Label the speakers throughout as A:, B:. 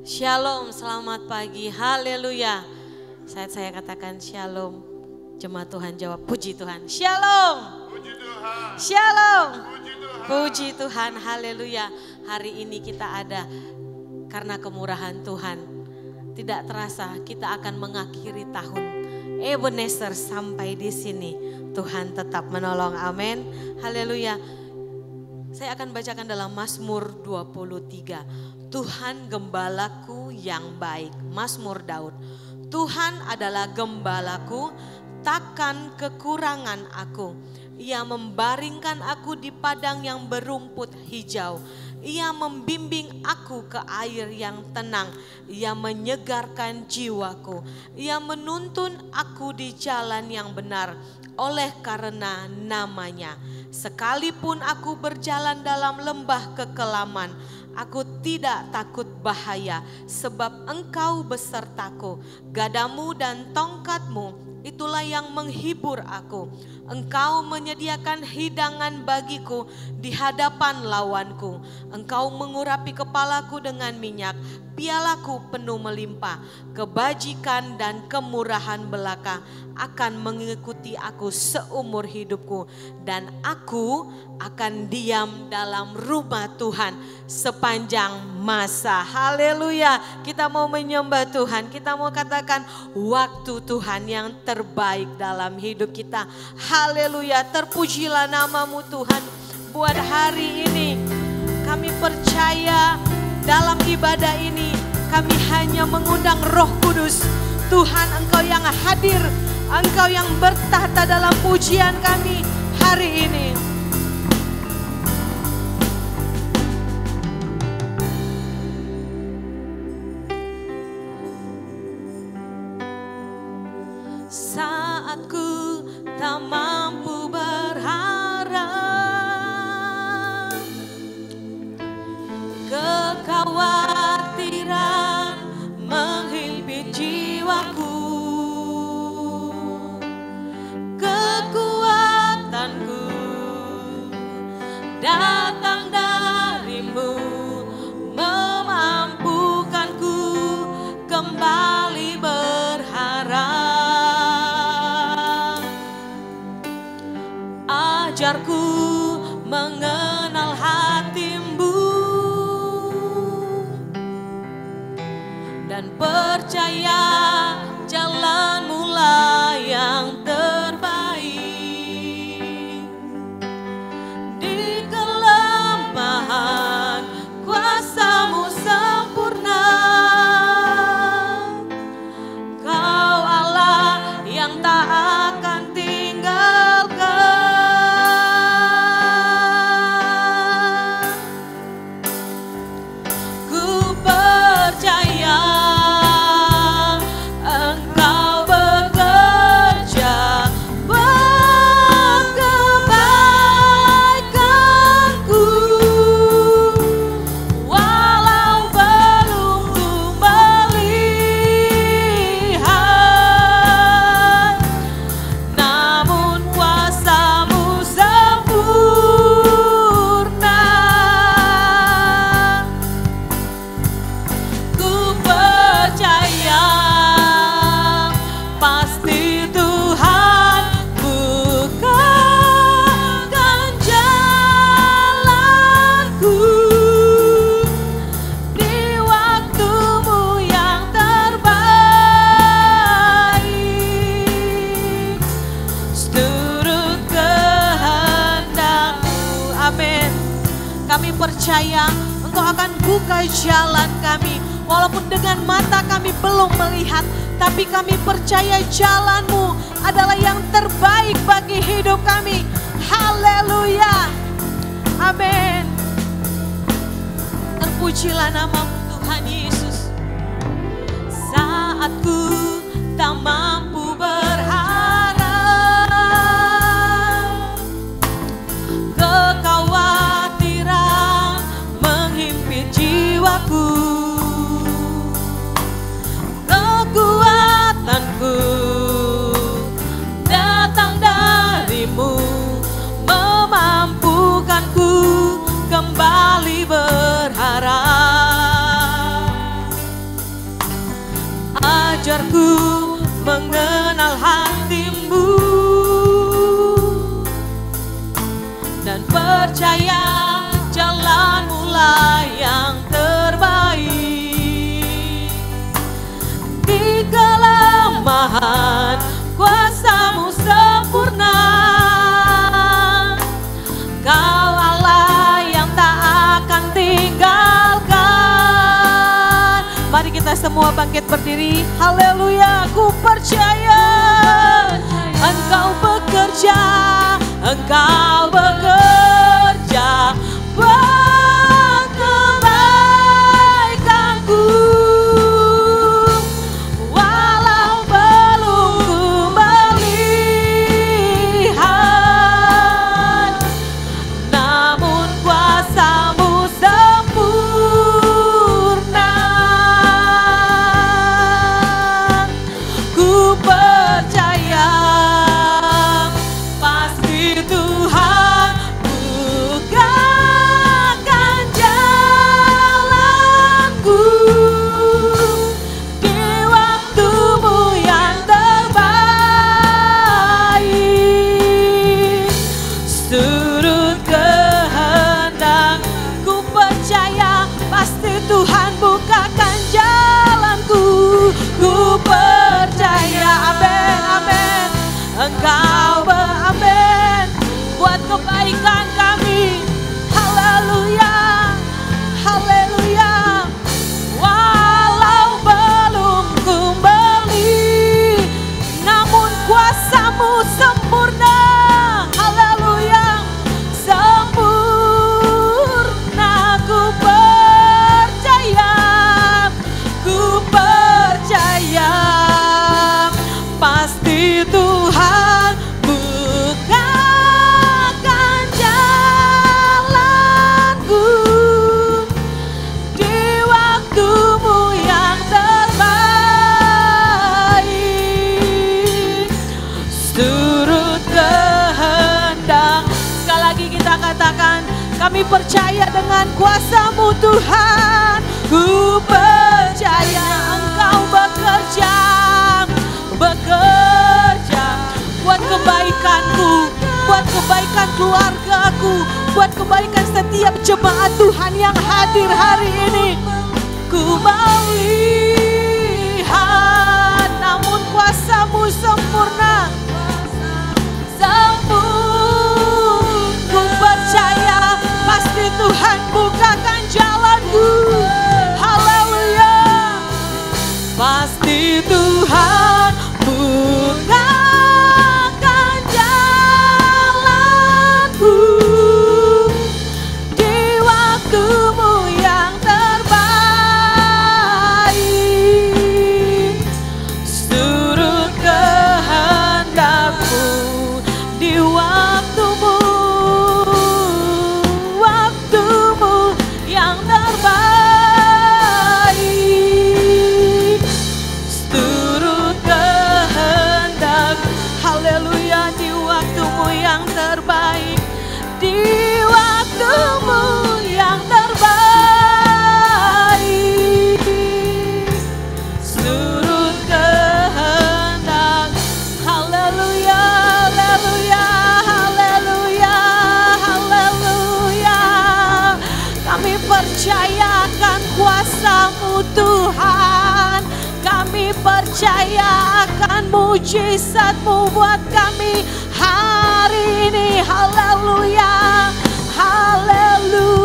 A: Shalom, selamat pagi, haleluya. Saya katakan shalom, jemaat Tuhan jawab puji Tuhan. Shalom,
B: Puji Tuhan.
A: shalom,
B: Puji Tuhan.
A: puji Tuhan, haleluya. Hari ini kita ada karena kemurahan Tuhan. Tidak terasa kita akan mengakhiri tahun Ebenezer sampai di sini. Tuhan tetap menolong, amin, haleluya. Saya akan bacakan dalam Mazmur 23. Tuhan gembalaku yang baik, Mazmur Daud. Tuhan adalah gembalaku, takkan kekurangan aku. Ia membaringkan aku di padang yang berumput hijau. Ia membimbing aku ke air yang tenang. Ia menyegarkan jiwaku. Ia menuntun aku di jalan yang benar oleh karena namanya. Sekalipun aku berjalan dalam lembah kekelaman, aku tidak takut bahaya, sebab Engkau besertaku. Gadamu dan tongkatmu, itulah yang menghibur aku. Engkau menyediakan hidangan bagiku di hadapan lawanku. Engkau mengurapi kepalaku dengan minyak, pialaku penuh melimpah. Kebajikan dan kemurahan belaka akan mengikuti aku seumur hidupku, dan aku akan diam dalam rumah Tuhan sepanjang masa. Haleluya. Kita mau menyembah Tuhan, kita mau katakan waktu Tuhan yang terbaik dalam hidup kita. Haleluya, terpujilah namamu Tuhan. Buat hari ini kami percaya dalam ibadah ini kami hanya mengundang Roh Kudus. Tuhan, Engkau yang hadir, Engkau yang bertahta dalam pujian kami hari ini. Saat ku tak mampu berharap, kekhawatiran menghimpit jiwaku, kekuatanku datang darimu, memampukanku kembali berharap. Ajarku mengenal hatimu dan percaya jalanmu lah yang terbaik. Di kelemahan kuasamu sempurna, Kau Allah yang tak akan tinggalkan. Ku percaya Engkau bekerja buat kebaikanku, walau belum ku melihat, namun kuasamu sempurna. Ku percaya pasti Tuhan bukakan jalanku di waktumu yang terbaik, seturut kehendakmu. Amin. Kami percaya Engkau akan buka jalan kami, walaupun dengan mata kami belum melihat, tapi kami percaya jalan-Mu adalah yang terbaik bagi hidup kami. Haleluya. Amin. Terpujilah namamu Tuhan Yesus. Saat ku tak mampu berharap, kekhawatiran menghimpit jiwaku, kekuatanku datang darimu, memampukanku kembali berharap. dan percaya jalanmu-lah yang terbaik. Di kelemahan kuasa-Mu sempurna, Kau Allah yang tak akan tinggalkan. Mari kita semua bangkit berdiri. Haleluya, ku percaya Engkau bekerja, Engkau bekerja buat kebaikanku. Walau belum ku melihat, namun kuasa-Mu sempurna. Ku percaya pasti Tuhan bukakan jalanku di waktu-Mu yang terbaik. Surut kehendak, ku percaya pasti Tuhan bukakan jalanku. Ku percaya, amin, amin. Engkau beramin buat kebaikan kami. Haleluya, haleluya. Walau belum kembali, namun kuasa-Mu sempurna. Haleluya, sempurna. Ku percaya pasti Tuhan bukakan jalanku di waktu-Mu yang terbaik. Surut kehendak. Sekali lagi kita katakan, kami percaya dengan kuasa-Mu Tuhan. Ku percaya Engkau bekerja buat kebaikanku, buat kebaikan keluargaku, buat kebaikan setiap jemaat Tuhan yang hadir hari ini. Ku melihat, namun kuasa-Mu sempurna. Ku percaya pasti Tuhan bukakan jalanku. Haleluya, pasti Tuhan bukakan jalanku di waktu-Mu yang terbaik. Surut kehendak-Mu di waktu-Mu yang terbaik. Surut kehendak, haleluya, di waktu-Mu yang terbaik, di waktu-Mu yang terbaik. Surut kehendak, haleluya, haleluya, haleluya, haleluya. Kami percaya akan kuasa-Mu Tuhan. Kami percaya akan mujizat-Mu buat kami hari ini. Haleluya, haleluya,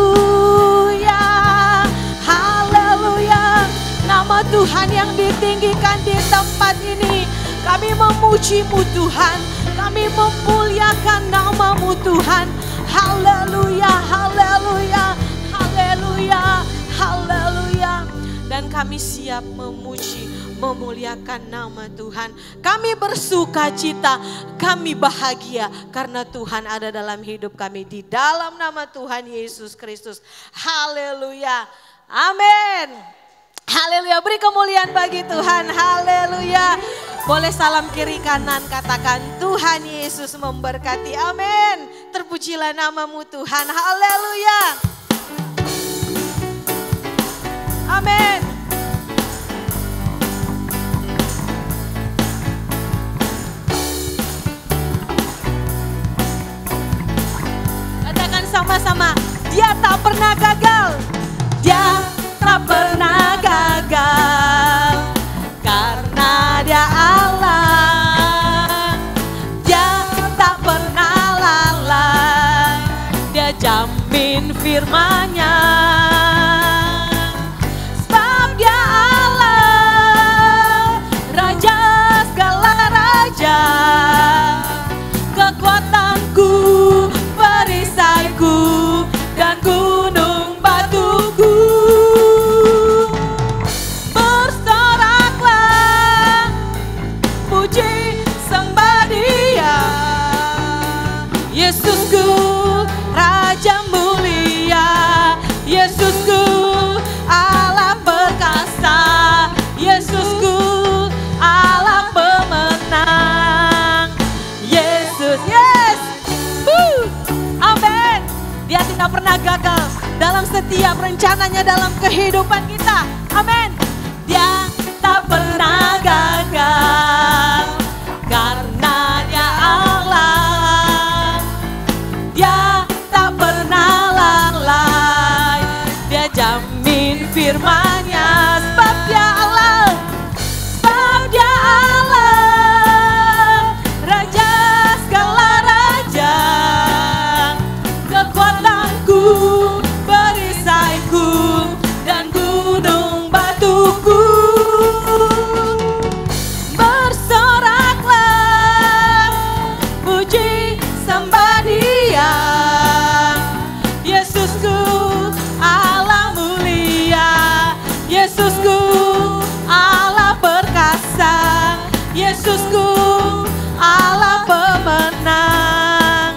A: haleluya. Nama Tuhan yang ditinggikan di tempat ini. Kami memuji-Mu Tuhan, kami memuliakan nama-Mu Tuhan. Haleluya, haleluya, haleluya, haleluya. Dan kami siap memuji, memuliakan nama Tuhan. Kami bersuka cita, kami bahagia karena Tuhan ada dalam hidup kami. Di dalam nama Tuhan Yesus Kristus. Haleluya, amin. Haleluya, beri kemuliaan bagi Tuhan. Haleluya. Boleh salam kiri kanan, katakan Tuhan Yesus memberkati. Amin. Terpujilah nama-Mu Tuhan. Haleluya. Amin. bersama-sama. Dia tak pernah gagal. Dia tak pernah gagal. Karena dia Allah. Dia tak pernah lalai. Dia jamin firman-Nya. Sebab dia Allah, Raja segala raja. Kekuatanku, perisaiku, dan gunung batuku. Bersoraklah, puji sembah Dia. Yesusku, Raja mulia. Yesusku, Allah perkasa. Yesusku, Allah pemenang. Yesus, yes. Amin. Dia tidak pernah gagal dalam setiap rencananya dalam kehidupan kita. Amin. Dia tak pernah gagal karena dia Allah. Dia tak pernah lalai. Dia jamin firman-Nya. Sebab dia Allah. Sebab dia Allah, Raja segala raja. Kekuatanku, perisaiku, dan gunung batuku. Bersoraklah, puji sembah Dia. Yesusku, Allah mulia. Yesusku, Allah perkasa. Yesusku, Allah pemenang.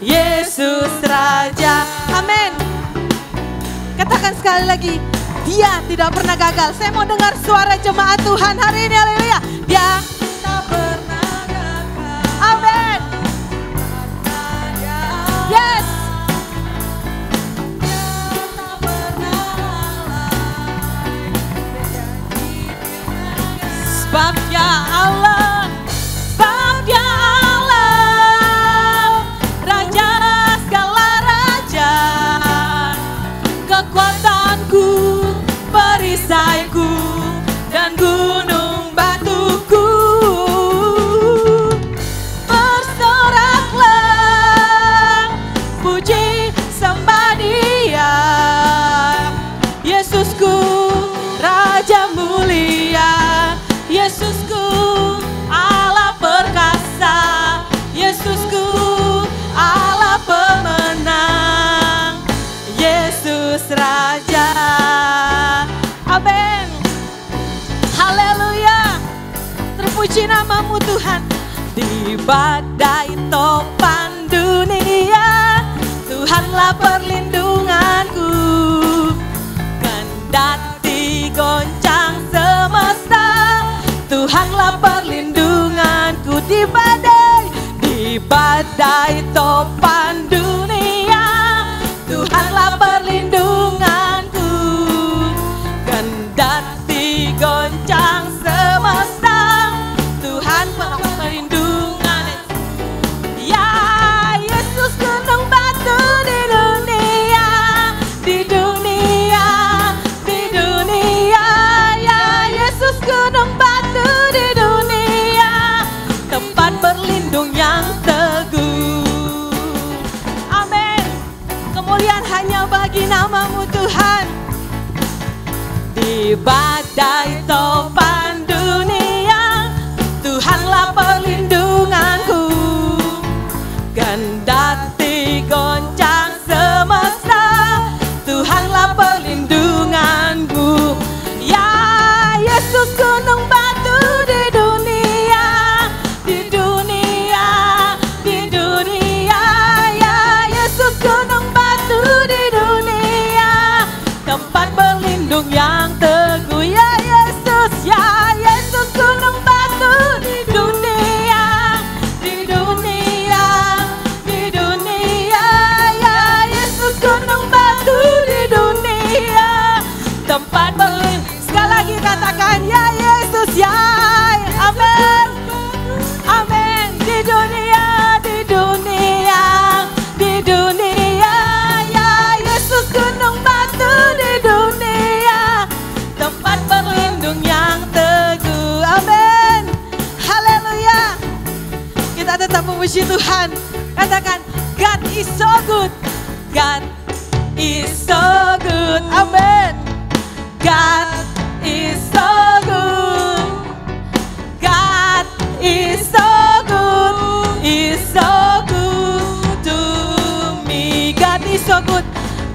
A: Yesus Raja. Amin. Katakan sekali lagi, Dia tidak pernah gagal. Saya mau dengar suara jemaat Tuhan hari ini. Haleluya. Dia tak pernah gagal. Amin. Yes. Sebab dia Allah. Sebab dia Allah, Raja segala raja. Kekuatanku, perisaiku, dan gunung batuku. Bersoraklah, puji sembah Dia. Yesusku, Raja mulia. Yesusku, Allah perkasa. Yesusku, Allah pemenang. Yesus Raja. Amin. Haleluya. Terpuji nama-Mu Tuhan. Di badai topan dunia, Tuhanlah perlindunganku. Kendati goncang semesta, Tuhanlah perlindunganku. Di badai topan dunia, Tuhanlah perlindunganku. Kendati goncang semesta, Tuhan perlindungan. Ya Yesus gunung batu di dunia, di dunia, di dunia. Ya Yesus gunung batu di dunia, tempat berlindung yang teguh. Amin. Kemuliaan hanya bagi nama-Mu Tuhan. Di badai topan dunia, Tuhanlah perlindunganku. Kendati goncang semesta, Tuhanlah perlindunganku. Ya Yesus gunung batu di dunia, di dunia, di dunia. Ya Yesus gunung batu di dunia, tempat berlindung yang teguh. Ya Yesus, ya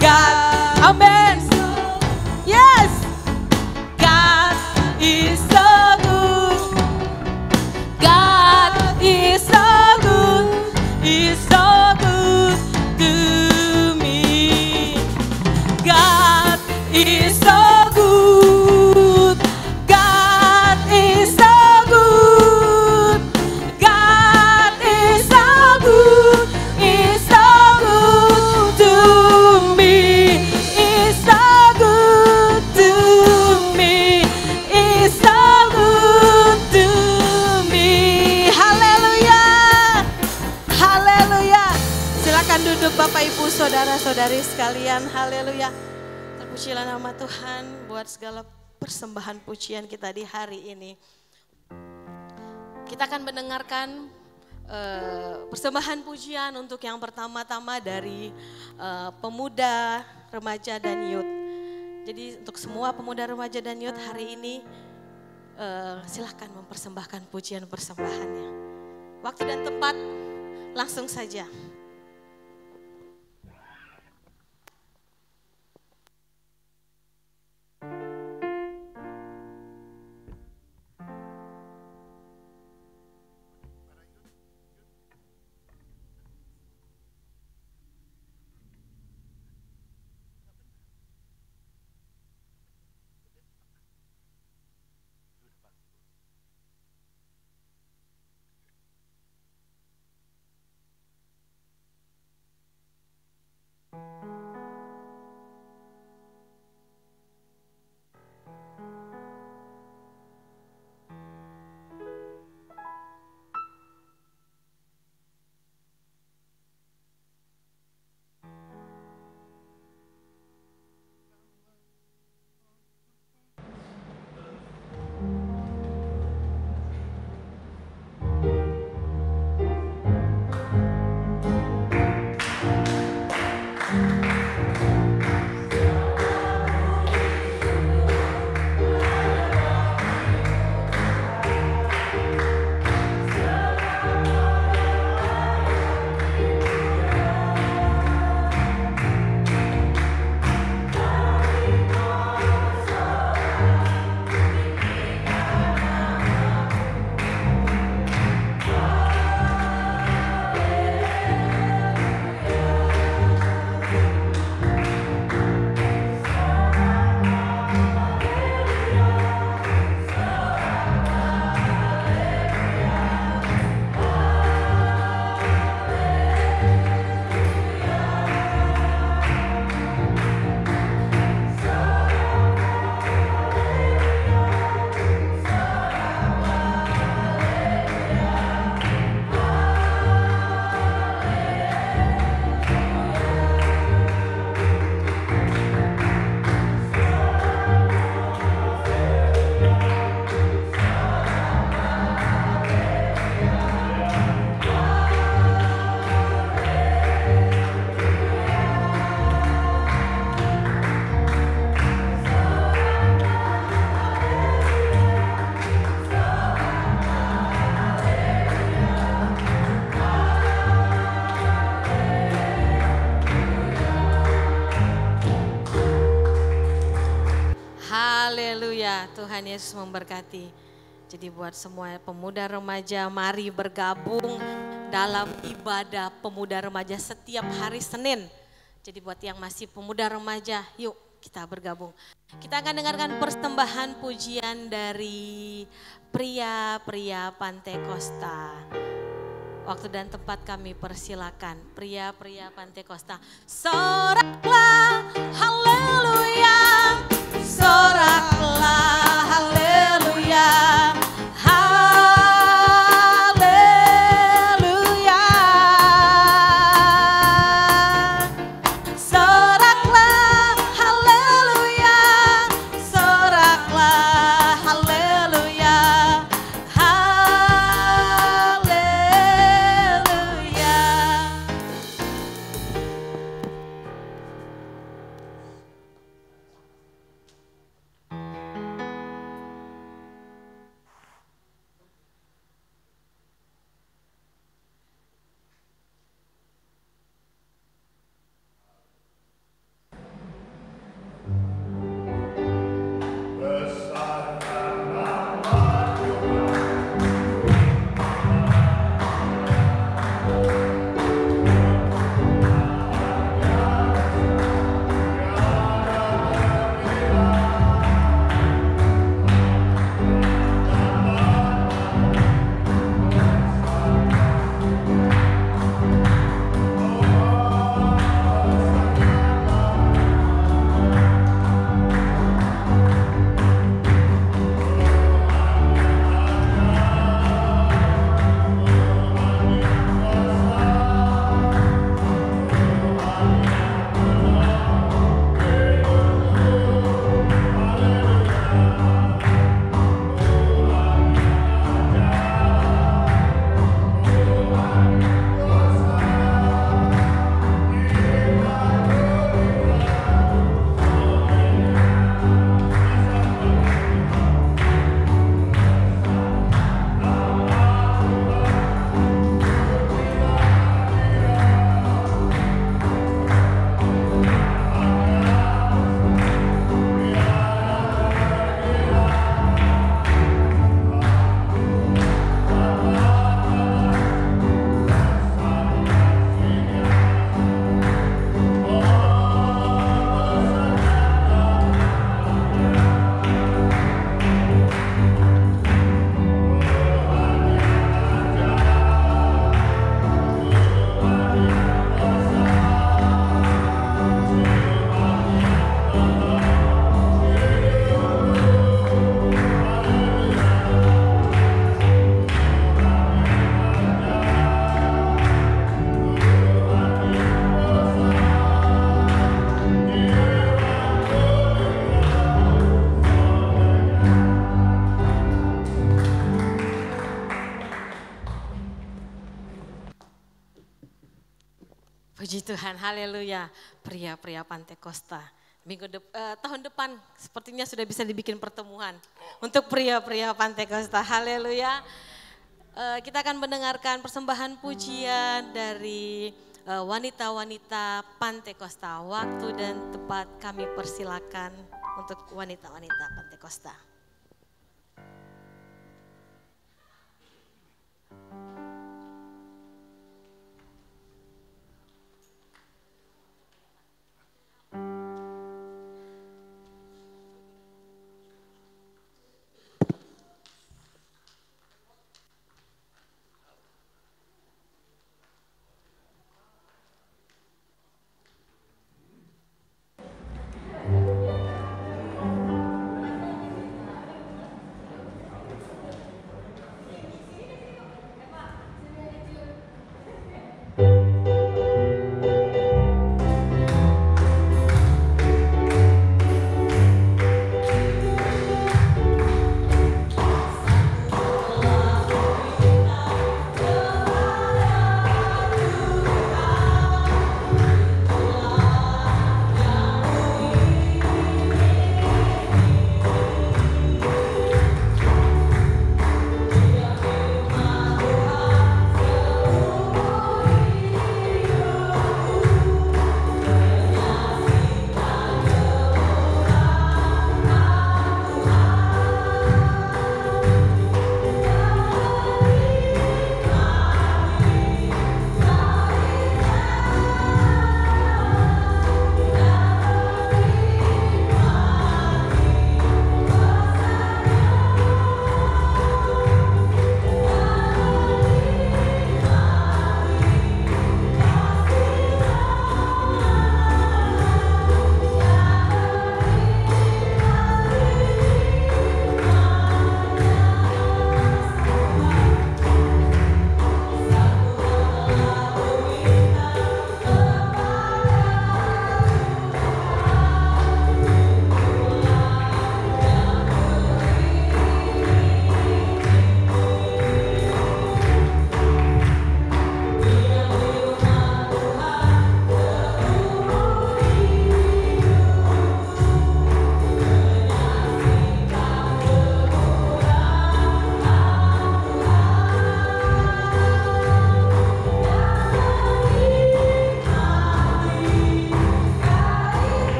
A: God, amen. Yes, God is so good. God is so good. Is so good to me. God is so good. God is so good. God is so good. Is so good to me. Is so good to me. Is so good to me. Haleluya. Haleluya. Silakan duduk Bapak Ibu saudara-saudari sekalian. Haleluya. Terpujilah nama Tuhan buat segala persembahan pujian kita di hari ini. Kita akan mendengarkan persembahan pujian untuk yang pertama-tama dari pemuda, remaja dan youth. Jadi untuk semua pemuda, remaja dan youth hari ini silakan mempersembahkan pujian persembahannya. Waktu dan tempat langsung saja. Tuhan Yesus memberkati. Jadi buat semua pemuda remaja, mari bergabung dalam ibadah pemuda remaja setiap hari Senin. Jadi buat yang masih pemuda remaja, yuk kita bergabung. Kita akan dengarkan persembahan pujian dari pria-pria Pantai Kosta. Waktu dan tempat kami persilakan, pria-pria Pantai Kosta. Soraklah, haleluya, soraklah, haleluya, haleluya. Soraklah, haleluya, soraklah, haleluya, haleluya. Tuhan, haleluya. Pria-pria Pantai Kosta. Tahun depan sepertinya sudah bisa dibikin pertemuan untuk pria-pria Pantai Kosta, haleluya. Kita akan mendengarkan persembahan pujian dari wanita-wanita Pantai Kosta. Waktu dan tempat kami persilakan untuk wanita-wanita Pantai Kosta.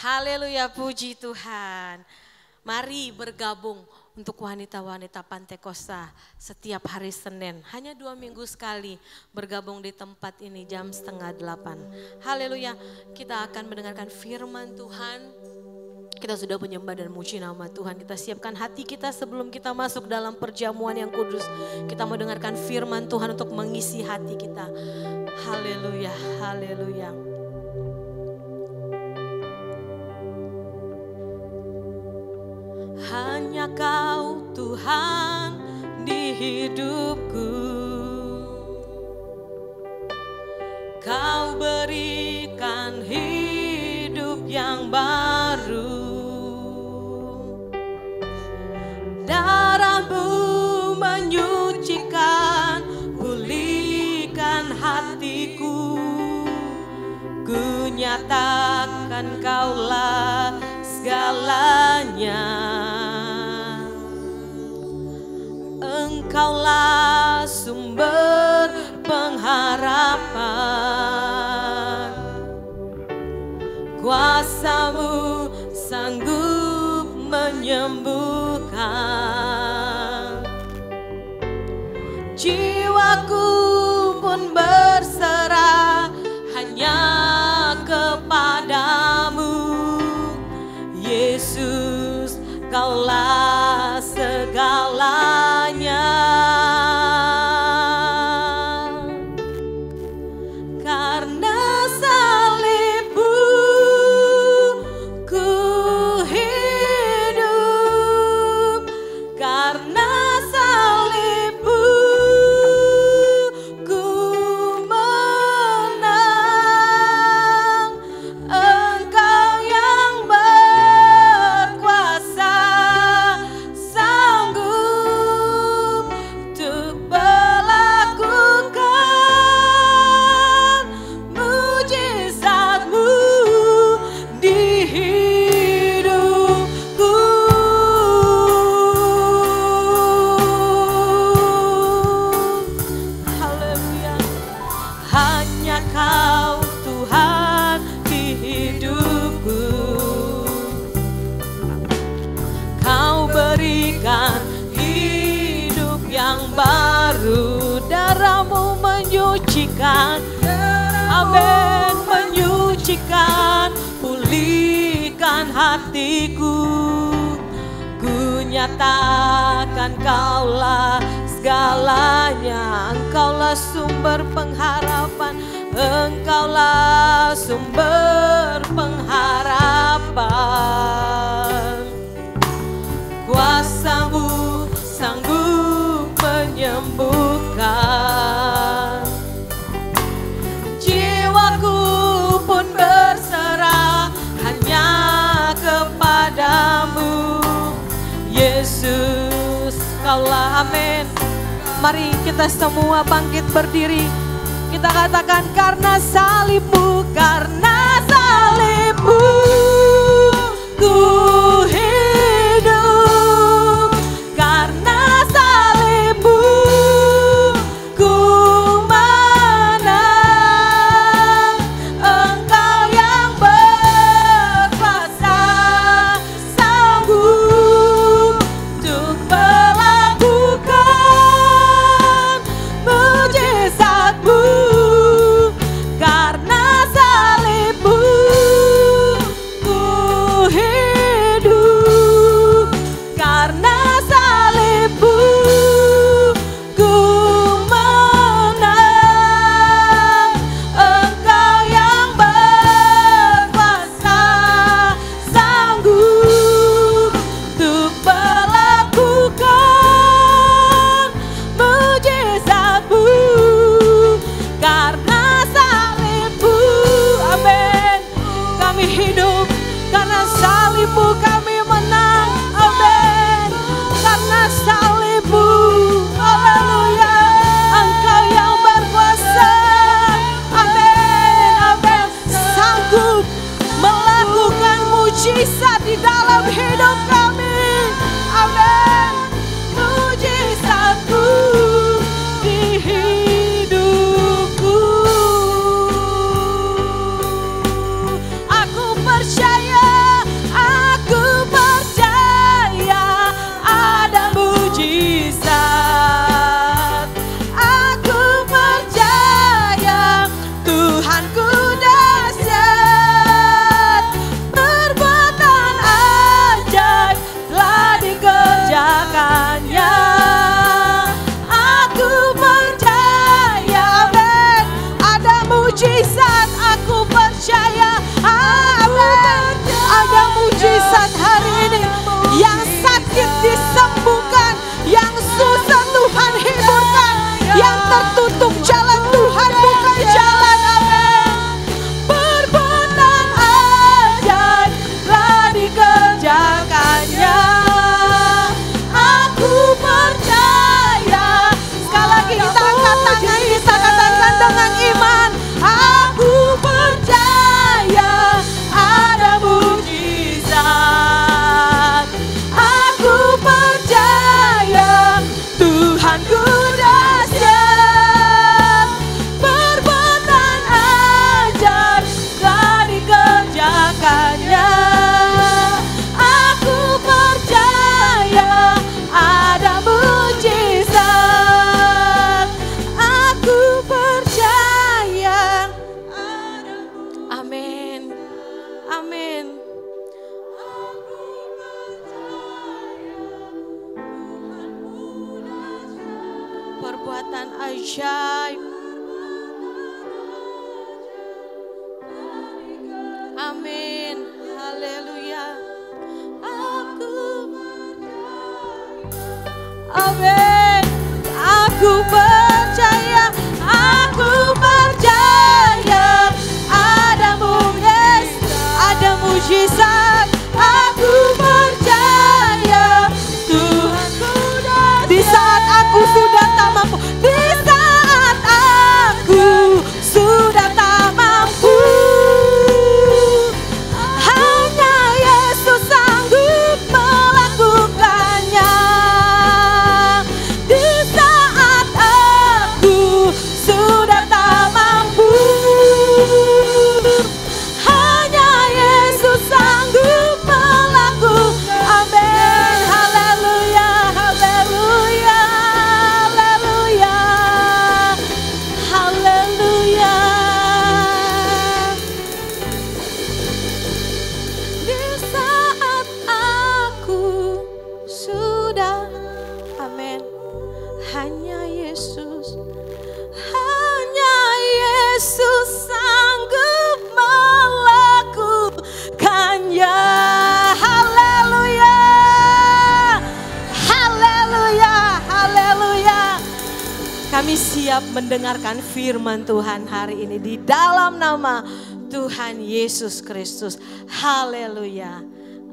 A: Haleluya, puji Tuhan. Mari bergabung untuk wanita-wanita Pantai Kosta setiap hari Senin. Hanya 2 minggu sekali bergabung di tempat ini jam 7:30. Haleluya, kita akan mendengarkan firman Tuhan. Kita sudah menyembah dan muji nama Tuhan. Kita siapkan hati kita sebelum kita masuk dalam perjamuan yang kudus. Kita mau dengarkan firman Tuhan untuk mengisi hati kita. Haleluya, haleluya. Hanya Kau Tuhan di hidupku. Kau berikan hidup yang baru. Darah-Mu menyucikan, pulihkan hatiku. Ku nyatakan Kaulah segalanya. Engkaulah sumber pengharapan. Kuasa-Mu sanggup menyembuhkan. jiwaku pun berserah hanya kepadamu. Yesus, Kaulah segalanya. Karena salibmu ku hidup, karena salibmu ku menang. Engkau yang berkuasa, sanggup untuk melakukan mujizat-Mu di hidupku. Haleluya. Hanya Kau Tuhan di hidupku. Kau berikan hidup yang baru, darah-Mu menyucikan, amin, menyucikan, pulihkan hatiku. Ku nyatakan Kaulah segalanya, Engkaulah sumber pengharapan, Engkaulah sumber pengharapan. Kuasa-Mu sanggup menyembuhkan, jiwaku pun berserah hanya kepadamu. Yesus, Kaulah, amin. Mari kita semua bangkit berdiri. Kita katakan, karena salib-Mu, karena salib-Mu ku hidup, karena salib-Mu ku menang. Engkau yang berkuasa, sanggup untuk melakukan mujizat-Mu. Karena salib-Mu ku hidup. perbuatan ajaib. Amin. Haleluya. Amin. Aku percaya, ada ada mujizat. Aku percaya Tuhanku di saat aku sudah tak mampu, di saat aku sudah tak mampu, hanya Yesus sanggup melakukannya. Di saat aku sudah tak mampu, hanya Yesus sanggup melakukan. Amin. Haleluya, haleluya, haleluya, haleluya. Di saat aku sudah, amin, hanya Yesus sanggup melakukannya. Haleluya, haleluya, haleluya. Kami siap mendengarkan firman Tuhan hari ini di dalam nama Tuhan Yesus Kristus. Haleluya,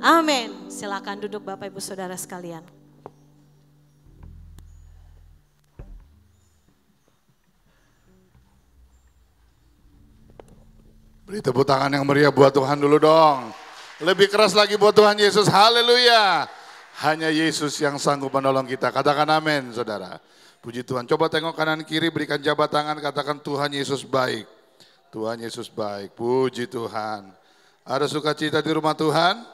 A: amin. Silakan duduk Bapak Ibu Saudara sekalian.
B: Beri tepuk tangan yang meriah buat Tuhan dulu dong. Lebih keras lagi buat Tuhan Yesus. Haleluya. Hanya Yesus yang sanggup menolong kita. Katakan amin, saudara. Puji Tuhan. Coba tengok kanan kiri, berikan jabat tangan, katakan Tuhan Yesus baik. Tuhan Yesus baik. Puji Tuhan. Ada sukacita di rumah Tuhan?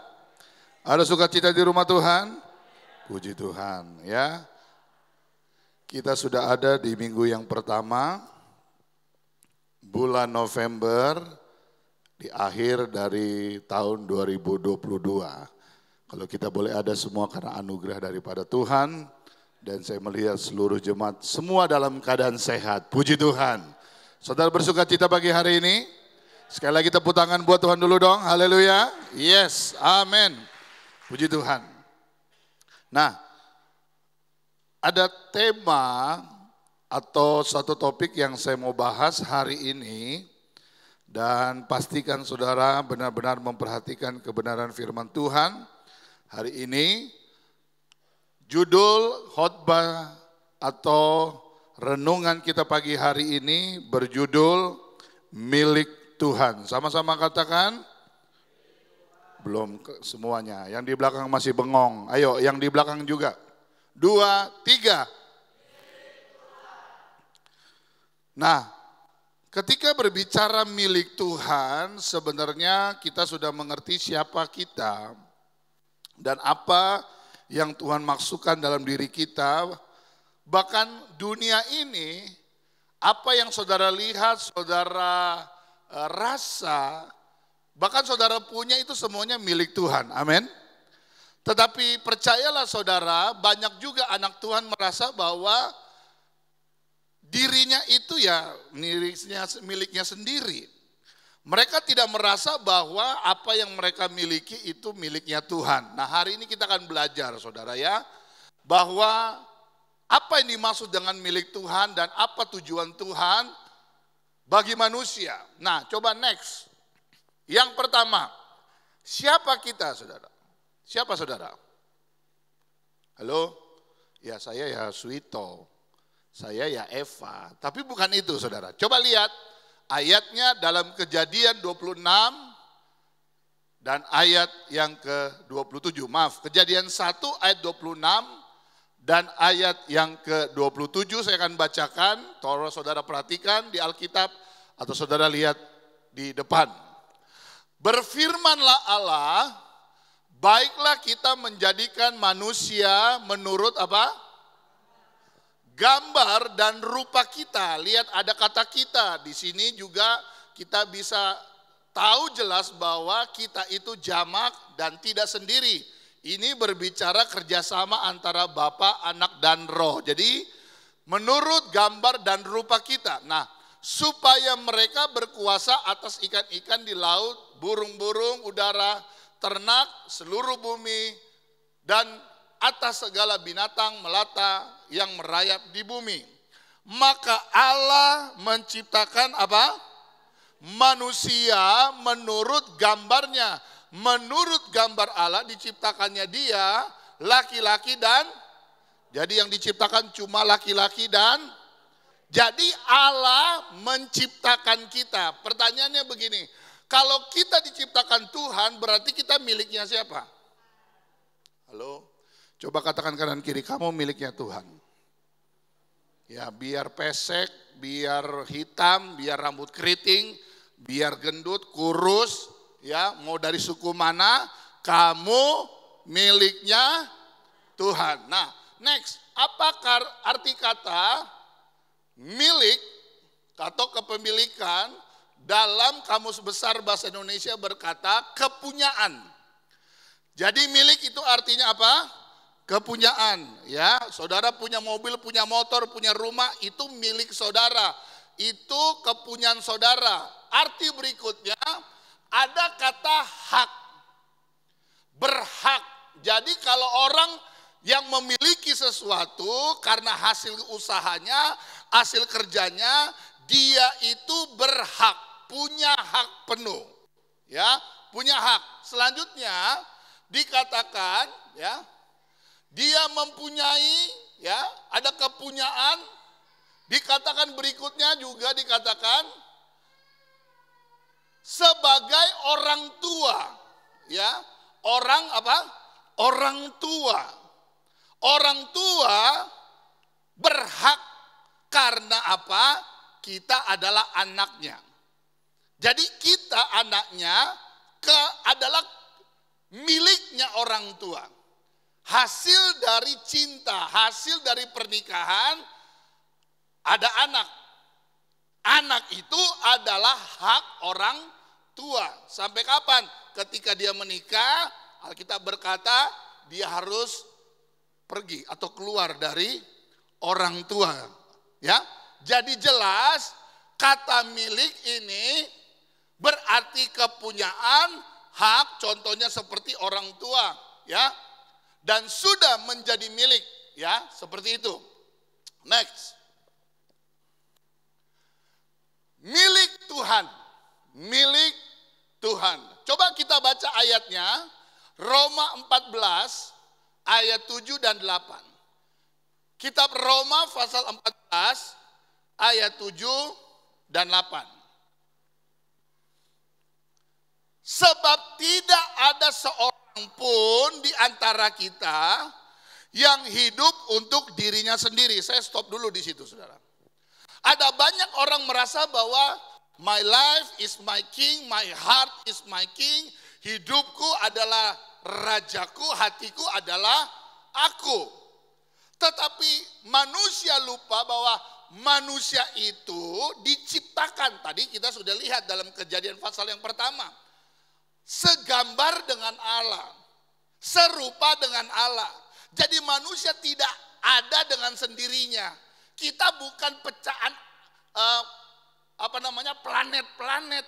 B: Ada sukacita di rumah Tuhan? Puji Tuhan, ya. Kita sudah ada di minggu yang pertama, bulan November, di akhir dari tahun 2022. Kalau kita boleh ada semua karena anugerah daripada Tuhan, dan saya melihat seluruh jemaat semua dalam keadaan sehat. Puji Tuhan. Saudara bersuka cita pagi hari ini? Sekali lagi tepuk tangan buat Tuhan dulu dong. Haleluya. Yes, amin. Puji Tuhan. Nah, ada tema atau satu topik yang saya mau bahas hari ini. Dan pastikan saudara benar-benar memperhatikan kebenaran firman Tuhan. Hari ini judul khotbah atau renungan kita pagi hari ini berjudul Milik Tuhan. Sama-sama katakan. Belum semuanya, yang di belakang masih bengong. Ayo yang di belakang juga. 2, 3. Nah, ketika berbicara milik Tuhan, sebenarnya kita sudah mengerti siapa kita dan apa yang Tuhan maksudkan dalam diri kita. Bahkan dunia ini, apa yang saudara lihat, saudara rasa, bahkan saudara punya itu semuanya milik Tuhan. Amin. Tetapi percayalah saudara, banyak juga anak Tuhan merasa bahwa dirinya itu ya miliknya sendiri. Mereka tidak merasa bahwa apa yang mereka miliki itu miliknya Tuhan. Nah, hari ini kita akan belajar saudara ya, bahwa apa yang dimaksud dengan milik Tuhan dan apa tujuan Tuhan bagi manusia. Nah, coba next. Yang pertama, siapa kita saudara? Siapa saudara? Halo? Ya saya ya Suito. Saya ya Eva, tapi bukan itu saudara. Coba lihat ayatnya dalam Kejadian 26 dan ayat yang ke-27. Maaf, Kejadian 1 ayat 26 dan ayat yang ke-27 saya akan bacakan. Tolong saudara perhatikan di Alkitab atau saudara lihat di depan. Berfirmanlah Allah, baiklah kita menjadikan manusia menurut apa? Gambar dan rupa kita. Lihat ada kata kita. Di sini juga kita bisa tahu jelas bahwa kita itu jamak dan tidak sendiri. Ini berbicara kerjasama antara Bapa, Anak, dan Roh. Jadi menurut gambar dan rupa kita. Nah, supaya mereka berkuasa atas ikan-ikan di laut, burung-burung udara, ternak, seluruh bumi, dan atas segala binatang melata yang merayap di bumi. Maka Allah menciptakan apa? Manusia menurut gambarnya. Menurut gambar Allah diciptakannya dia, laki-laki dan, jadi yang diciptakan cuma laki-laki dan, jadi Allah menciptakan kita. Pertanyaannya begini, kalau kita diciptakan Tuhan berarti kita miliknya siapa? Halo? Coba katakan kanan kiri, kamu miliknya Tuhan. Ya, biar pesek, biar hitam, biar rambut keriting, biar gendut, kurus, ya, mau dari suku mana, kamu miliknya Tuhan. Nah, next, apakah arti kata milik atau kepemilikan? Dalam Kamus Besar Bahasa Indonesia berkata kepunyaan. Jadi milik itu artinya apa? Kepunyaan, ya. Saudara punya mobil, punya motor, punya rumah, itu milik saudara. Itu kepunyaan saudara. Arti berikutnya ada kata hak. Berhak. Jadi kalau orang yang memiliki sesuatu karena hasil usahanya, hasil kerjanya, dia itu berhak, punya hak penuh. Ya, punya hak. Selanjutnya dikatakan, ya, dia mempunyai, ya, ada kepunyaan. Dikatakan berikutnya juga dikatakan sebagai orang tua, ya. Orang apa? Orang tua. Orang tua berhak karena apa? Kita adalah anaknya. Jadi kita anaknya adalah miliknya orang tua. Hasil dari cinta, hasil dari pernikahan, ada anak. Anak itu adalah hak orang tua. Sampai kapan? Ketika dia menikah, Alkitab berkata dia harus pergi atau keluar dari orang tua. Ya, jadi jelas kata milik ini berarti kepunyaan, hak, contohnya seperti orang tua, ya. Dan sudah menjadi milik, ya, seperti itu. Next. Milik Tuhan. Milik Tuhan. Coba kita baca ayatnya. Roma 14 ayat 7 dan 8. Kitab Roma pasal 14 ayat 7 dan 8. Sebab tidak ada seorang pun di antara kita yang hidup untuk dirinya sendiri. Saya stop dulu di situ, saudara. Ada banyak orang merasa bahwa my life is my king, my heart is my king. Hidupku adalah rajaku, hatiku adalah aku. Tetapi manusia lupa bahwa manusia itu diciptakan. Tadi kita sudah lihat dalam Kejadian pasal yang pertama. Segambar dengan Allah. Serupa dengan Allah. Jadi manusia tidak ada dengan sendirinya. Kita bukan pecahan planet-planet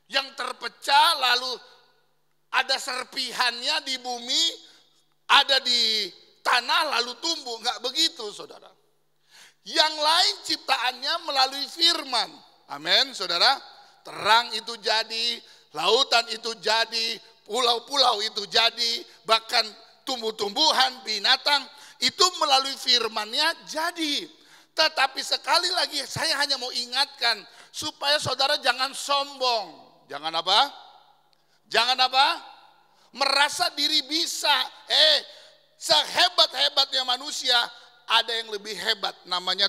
B: yang terpecah lalu ada serpihannya di bumi, ada di tanah lalu tumbuh. Enggak begitu, saudara. Yang lain ciptaannya melalui firman. Amin, saudara. Terang itu jadi, lautan itu jadi, pulau-pulau itu jadi, bahkan tumbuh-tumbuhan, binatang, itu melalui firman-Nya jadi. Tetapi sekali lagi saya hanya mau ingatkan supaya saudara jangan sombong. Jangan apa? Jangan apa? Merasa diri bisa. Sehebat-hebatnya manusia ada yang lebih hebat, namanya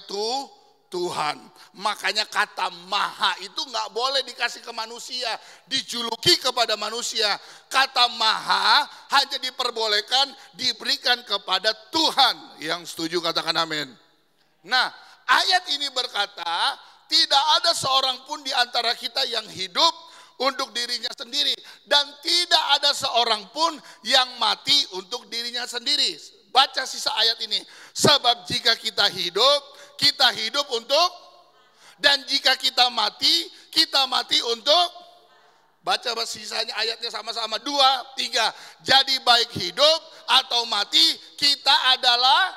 B: Tuhan. Makanya kata maha itu nggak boleh dikasih ke manusia, dijuluki kepada manusia. Kata maha hanya diperbolehkan diberikan kepada Tuhan. Yang setuju katakan amin. Nah, ayat ini berkata, tidak ada seorang pun di antara kita yang hidup untuk dirinya sendiri. Dan tidak ada seorang pun yang mati untuk dirinya sendiri. Baca sisa ayat ini. Sebab jika kita hidup, Kita hidup untuk, dan jika kita mati untuk, baca sisanya ayatnya sama-sama, 2, 3. Jadi baik hidup atau mati, kita adalah,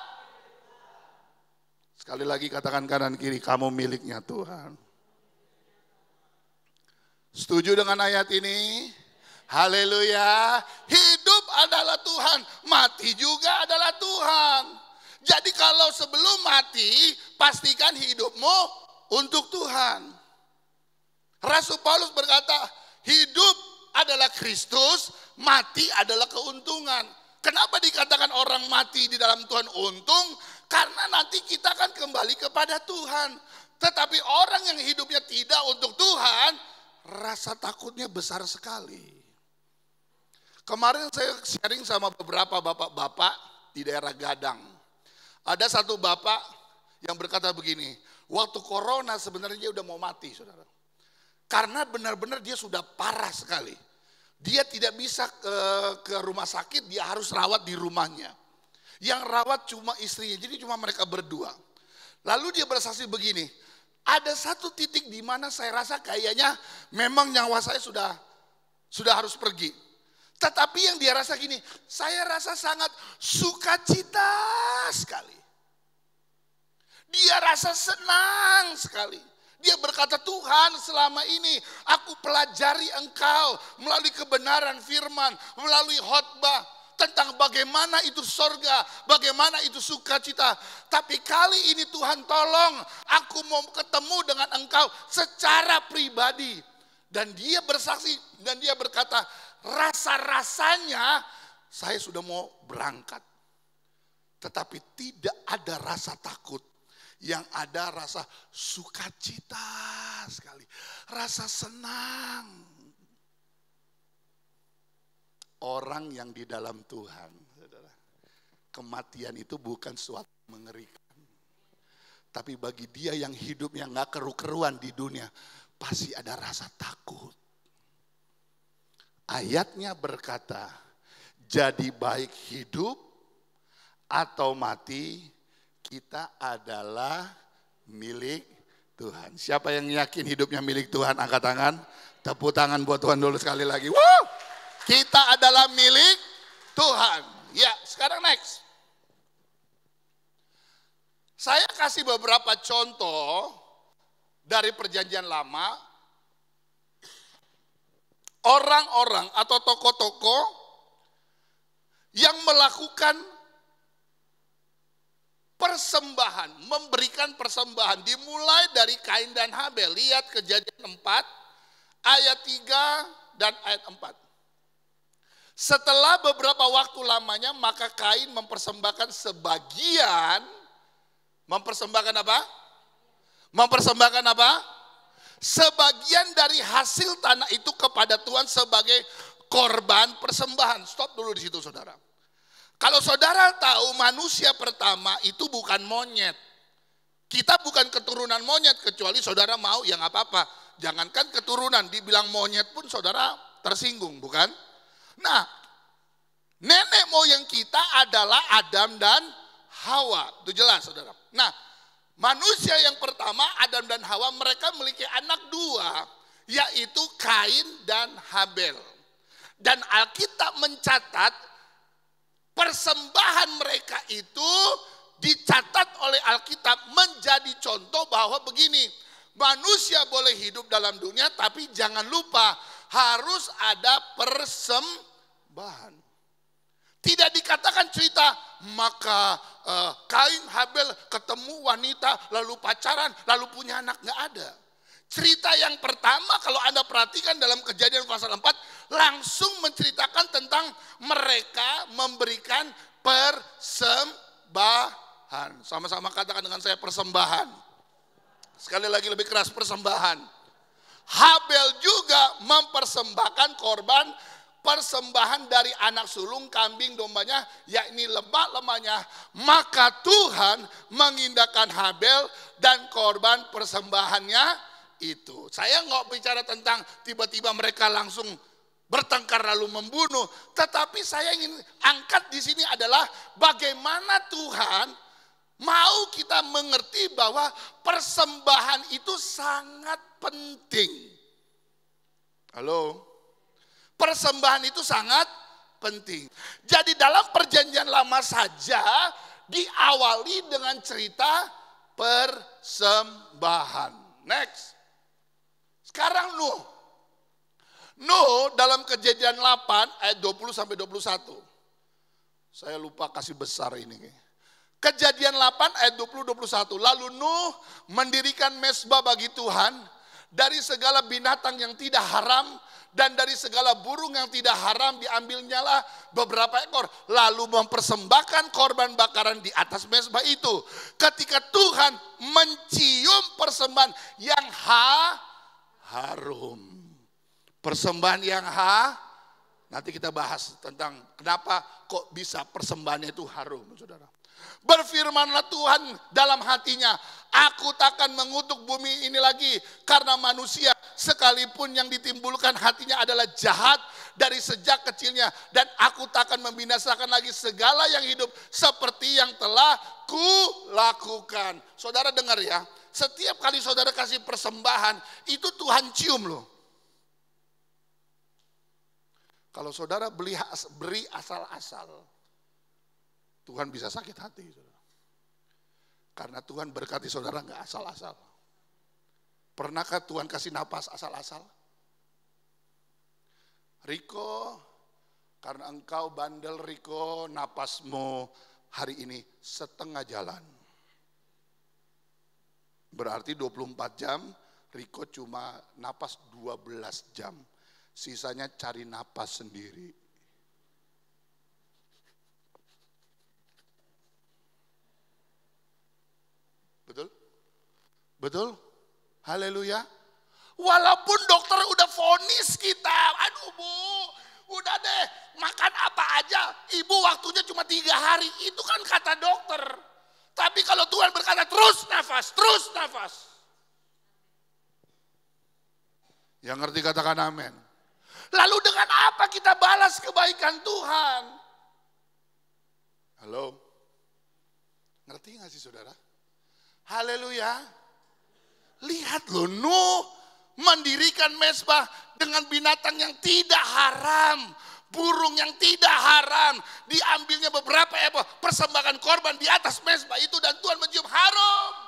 B: sekali lagi katakan kanan kiri, kamu miliknya Tuhan. Setuju dengan ayat ini? Haleluya. Hidup adalah Tuhan, mati juga adalah Tuhan. Jadi kalau sebelum mati, pastikan hidupmu untuk Tuhan. Rasul Paulus berkata, hidup adalah Kristus, mati adalah keuntungan. Kenapa dikatakan orang mati di dalam Tuhan untung? Karena nanti kita akan kembali kepada Tuhan. Tetapi orang yang hidupnya tidak untuk Tuhan, rasa takutnya besar sekali. Kemarin saya sharing sama beberapa bapak-bapak di daerah Gadang. Ada satu bapak yang berkata begini, waktu corona sebenarnya dia udah mau mati, saudara. Karena benar-benar dia sudah parah sekali. Dia tidak bisa ke rumah sakit, dia harus rawat di rumahnya. Yang rawat cuma istrinya, jadi cuma mereka berdua. Lalu dia bersaksi begini, ada satu titik di mana saya rasa kayaknya memang nyawa saya sudah harus pergi. Tetapi yang dia rasa gini, saya rasa sangat sukacita sekali. Dia rasa senang sekali. Dia berkata, Tuhan selama ini aku pelajari Engkau melalui kebenaran firman, melalui khotbah tentang bagaimana itu sorga, bagaimana itu sukacita. Tapi kali ini Tuhan tolong aku mau ketemu dengan Engkau secara pribadi. Dan dia bersaksi dan dia berkata, rasa-rasanya saya sudah mau berangkat. Tetapi tidak ada rasa takut. Yang ada rasa sukacita sekali. Rasa senang. Orang yang di dalam Tuhan, saudara, kematian itu bukan suatu mengerikan. Tapi bagi dia yang hidupnya gak keru-keruan di dunia, pasti ada rasa takut. Ayatnya berkata, jadi baik hidup atau mati, kita adalah milik Tuhan. Siapa yang yakin hidupnya milik Tuhan? Angkat tangan. Tepuk tangan buat Tuhan dulu sekali lagi. Woo! Kita adalah milik Tuhan. Ya, sekarang next. Saya kasih beberapa contoh dari perjanjian lama. Orang-orang atau tokoh-tokoh yang melakukan persembahan, memberikan persembahan dimulai dari Kain dan Habel. Lihat Kejadian 4 ayat 3 dan ayat 4. Setelah beberapa waktu lamanya maka Kain mempersembahkan sebagian. Mempersembahkan apa? Mempersembahkan apa? Sebagian dari hasil tanah itu kepada Tuhan sebagai korban persembahan. Stop dulu di situ, saudara. Kalau saudara tahu manusia pertama itu bukan monyet. Kita bukan keturunan monyet kecuali saudara mau ya nggak apa-apa. Jangankan keturunan, dibilang monyet pun saudara tersinggung, bukan? Nah, nenek moyang kita adalah Adam dan Hawa. Itu jelas, saudara. Nah, manusia yang pertama Adam dan Hawa mereka memiliki anak 2, yaitu Kain dan Habel. Dan Alkitab mencatat persembahan mereka itu dicatat oleh Alkitab menjadi contoh bahwa begini, manusia boleh hidup dalam dunia tapi jangan lupa harus ada persembahan. Tidak dikatakan cerita maka Kain Habel ketemu wanita lalu pacaran lalu punya anak, nggak ada. Cerita yang pertama kalau Anda perhatikan dalam Kejadian pasal 4 langsung menceritakan tentang mereka memberikan persembahan. Sama-sama katakan dengan saya persembahan. Sekali lagi lebih keras, persembahan. Habel juga mempersembahkan korban persembahan dari anak sulung, kambing, dombanya, yakni lemak-lemaknya. Maka Tuhan mengindahkan Habel dan korban persembahannya itu. Saya nggak bicara tentang tiba-tiba mereka langsung bertengkar lalu membunuh, tetapi saya ingin angkat di sini adalah bagaimana Tuhan Mau kita mengerti bahwa persembahan itu sangat penting. Halo? Persembahan itu sangat penting. Jadi dalam perjanjian lama saja diawali dengan cerita persembahan. Next. Sekarang Nuh. Nuh dalam Kejadian 8 ayat 20 sampai 21. Saya lupa kasih besar ini. Kejadian 8 ayat 20-21. Lalu Nuh mendirikan mezbah bagi Tuhan dari segala binatang yang tidak haram dan dari segala burung yang tidak haram diambilnyalah beberapa ekor. Lalu mempersembahkan korban bakaran di atas mezbah itu. Ketika Tuhan mencium persembahan yang harum. Persembahan yang nanti kita bahas tentang kenapa kok bisa persembahannya itu harum, saudara. Berfirmanlah Tuhan dalam hatinya, aku takkan mengutuk bumi ini lagi karena manusia sekalipun yang ditimbulkan hatinya adalah jahat dari sejak kecilnya. Dan aku takkan membinasakan lagi segala yang hidup seperti yang telah kulakukan. Saudara dengar ya, setiap kali saudara kasih persembahan itu Tuhan cium loh. Kalau saudara beri asal-asal, Tuhan bisa sakit hati. Saudara. Karena Tuhan berkati saudara nggak asal-asal. Pernahkah Tuhan kasih napas asal-asal? Riko, karena engkau bandel Riko, napasmu hari ini setengah jalan. Berarti 24 jam, Riko cuma napas 12 jam. Sisanya cari napas sendiri. Betul? Betul? Haleluya. Walaupun dokter udah vonis kita, aduh Bu, udah deh makan apa aja, ibu waktunya cuma 3 hari, itu kan kata dokter. Tapi kalau Tuhan berkata terus nafas, terus nafas. Yang ngerti katakan amin. Lalu dengan apa kita balas kebaikan Tuhan? Halo? Ngerti gak sih saudara? Haleluya. Lihat loh, Nuh mendirikan mezbah dengan binatang yang tidak haram. Burung yang tidak haram. Diambilnya beberapa persembahan korban di atas mezbah itu dan Tuhan mencium harum.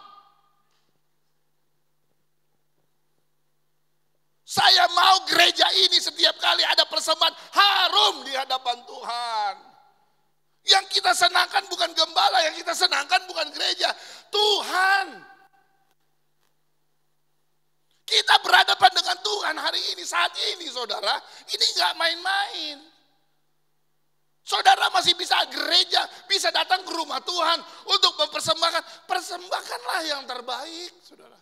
B: Saya mau gereja ini setiap kali ada persembahan harum di hadapan Tuhan. Yang kita senangkan bukan gembala, yang kita senangkan bukan gereja, Tuhan. Kita berhadapan dengan Tuhan hari ini, saat ini saudara, ini gak main-main. Saudara masih bisa gereja, bisa datang ke rumah Tuhan untuk mempersembahkan. Persembahkanlah yang terbaik saudara.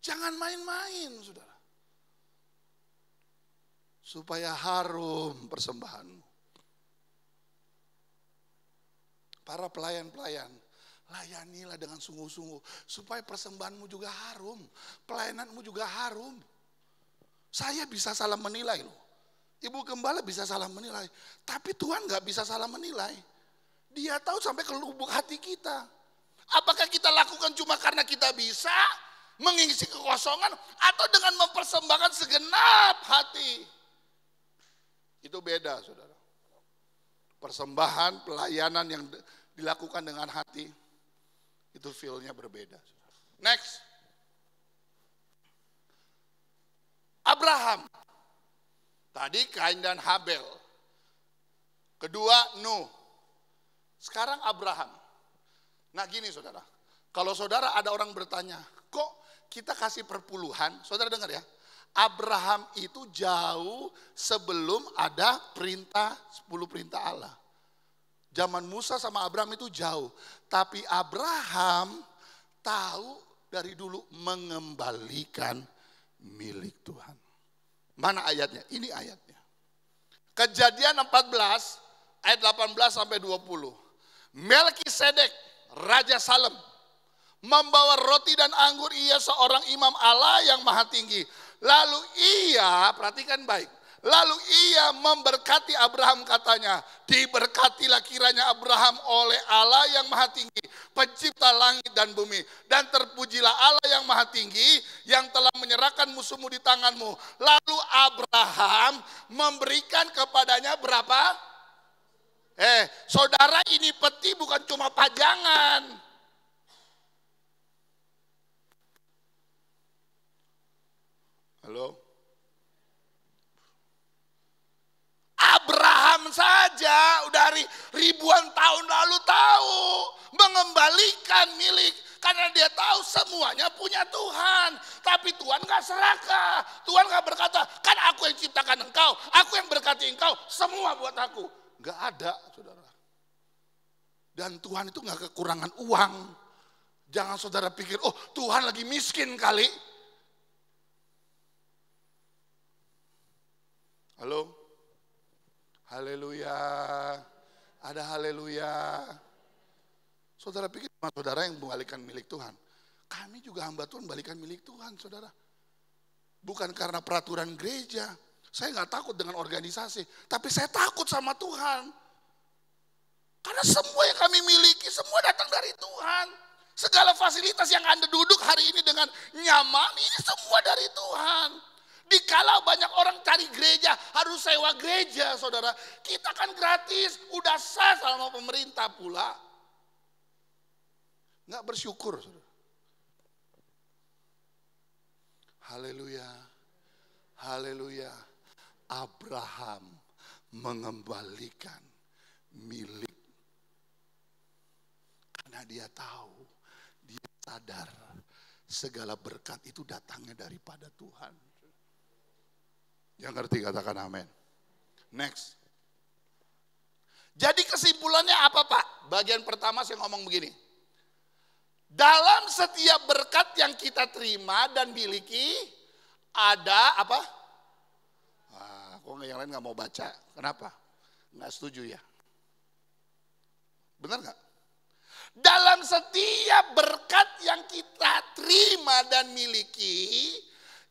B: Jangan main-main saudara. Supaya harum persembahanmu. Para pelayan-pelayan, layanilah dengan sungguh-sungguh. Supaya persembahanmu juga harum. Pelayananmu juga harum. Saya bisa salah menilai loh. Ibu gembala bisa salah menilai. Tapi Tuhan gak bisa salah menilai. Dia tahu sampai ke lubuk hati kita. Apakah kita lakukan cuma karena kita bisa mengisi kekosongan. Atau dengan mempersembahkan segenap hati. Itu beda saudara. Persembahan, pelayanan yang dilakukan dengan hati, itu feel-nya berbeda. Next. Abraham. Tadi Kain dan Habel. Kedua Nuh. Sekarang Abraham. Nah gini saudara. Kalau saudara ada orang bertanya, kok kita kasih perpuluhan? Saudara dengar ya. Abraham itu jauh sebelum ada perintah 10 perintah Allah. Zaman Musa sama Abraham itu jauh. Tapi Abraham tahu dari dulu mengembalikan milik Tuhan. Mana ayatnya? Ini ayatnya. Kejadian 14 ayat 18 sampai 20. Melkisedek, Raja Salem, membawa roti dan anggur, ia seorang imam Allah yang maha tinggi. Lalu ia, perhatikan baik, Lalu ia memberkati Abraham, katanya, diberkatilah kiranya Abraham oleh Allah yang maha tinggi, pencipta langit dan bumi. Dan terpujilah Allah yang maha tinggi, yang telah menyerahkan musuhmu di tanganmu. Lalu Abraham memberikan kepadanya berapa? Saudara, ini peti bukan cuma pajangan. Halo? Abraham saja udah ribuan tahun lalu tahu mengembalikan milik, karena dia tahu semuanya punya Tuhan. Tapi Tuhan gak serakah. Tuhan gak berkata, kan aku yang ciptakan engkau, aku yang berkati engkau, semua buat aku. Gak ada, saudara. Dan Tuhan itu gak kekurangan uang. Jangan saudara pikir, oh Tuhan lagi miskin kali. Halo? Haleluya, ada haleluya. Saudara pikir saudara yang membalikan milik Tuhan. Kami juga hamba Tuhan membalikan milik Tuhan, saudara. Bukan karena peraturan gereja. Saya nggak takut dengan organisasi, tapi saya takut sama Tuhan. Karena semua yang kami miliki, semua datang dari Tuhan. Segala fasilitas yang Anda duduk hari ini dengan nyaman, ini semua dari Tuhan. Dikala banyak orang cari gereja, harus sewa gereja, saudara. Kita kan gratis, udah sah sama pemerintah pula. Nggak bersyukur, saudara. Haleluya, haleluya. Abraham mengembalikan milik. Karena dia tahu, dia sadar segala berkat itu datangnya daripada Tuhan. Yang ngerti katakan amin. Next. Jadi kesimpulannya apa Pak? Bagian pertama saya ngomong begini. Dalam setiap berkat yang kita terima dan miliki, ada apa? Kok yang lain gak mau baca? Kenapa? Gak setuju ya? Benar gak? Dalam setiap berkat yang kita terima dan miliki,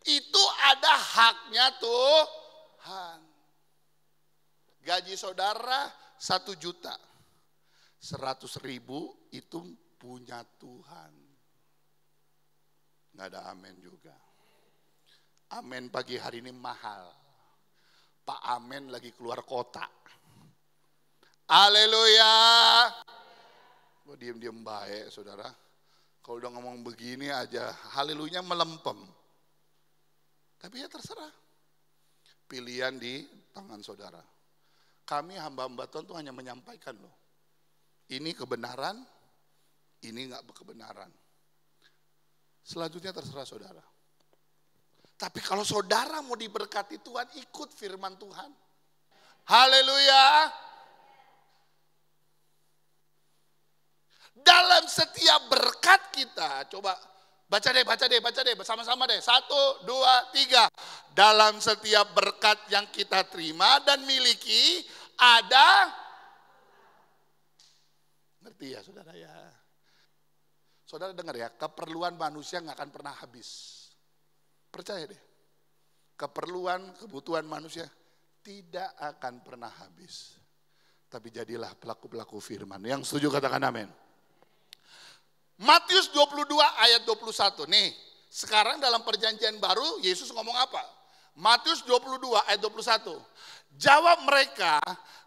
B: itu ada haknya Tuhan. Gaji saudara 1 juta, 100.000 itu punya Tuhan. Nggak ada amin juga. Amin pagi hari ini mahal. Pak Amin lagi keluar kota. Haleluya. Gue diem-diem baik, saudara. Kalau udah ngomong begini aja, haleluya melempem. Tapi ya terserah. Pilihan di tangan saudara. Kami hamba-hamba Tuhan itu hanya menyampaikan loh. Ini kebenaran, ini enggak kebenaran. Selanjutnya terserah saudara. Tapi kalau saudara mau diberkati Tuhan, ikut firman Tuhan. Haleluya. Dalam setiap berkat kita, coba baca deh, bersama-sama deh. 1, 2, 3. Dalam setiap berkat yang kita terima dan miliki, ada, ngerti ya saudara ya? Saudara dengar ya, keperluan manusia gak akan pernah habis. Percaya deh, kebutuhan manusia tidak akan pernah habis. Tapi jadilah pelaku-pelaku firman. Yang setuju katakan amin. Matius 22 ayat 21. Nih, sekarang dalam perjanjian baru Yesus ngomong apa? Matius 22 ayat 21. Jawab mereka,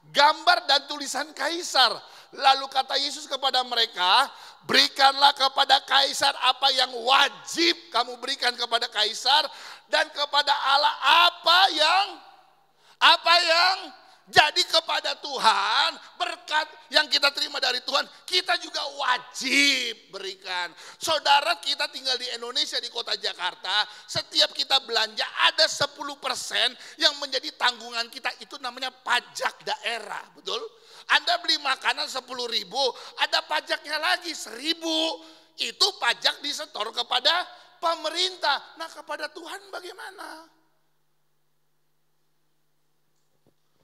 B: gambar dan tulisan kaisar. Lalu kata Yesus kepada mereka, berikanlah kepada kaisar apa yang wajib kamu berikan kepada kaisar, dan kepada Allah apa yang jadi kepada Tuhan, berkat yang kita terima dari Tuhan, kita juga wajib berikan. Saudara, kita tinggal di Indonesia, di kota Jakarta, setiap kita belanja ada 10% yang menjadi tanggungan kita, itu namanya pajak daerah, betul? Anda beli makanan 10.000, ada pajaknya lagi 1.000, itu pajak disetor kepada pemerintah. Nah, kepada Tuhan bagaimana?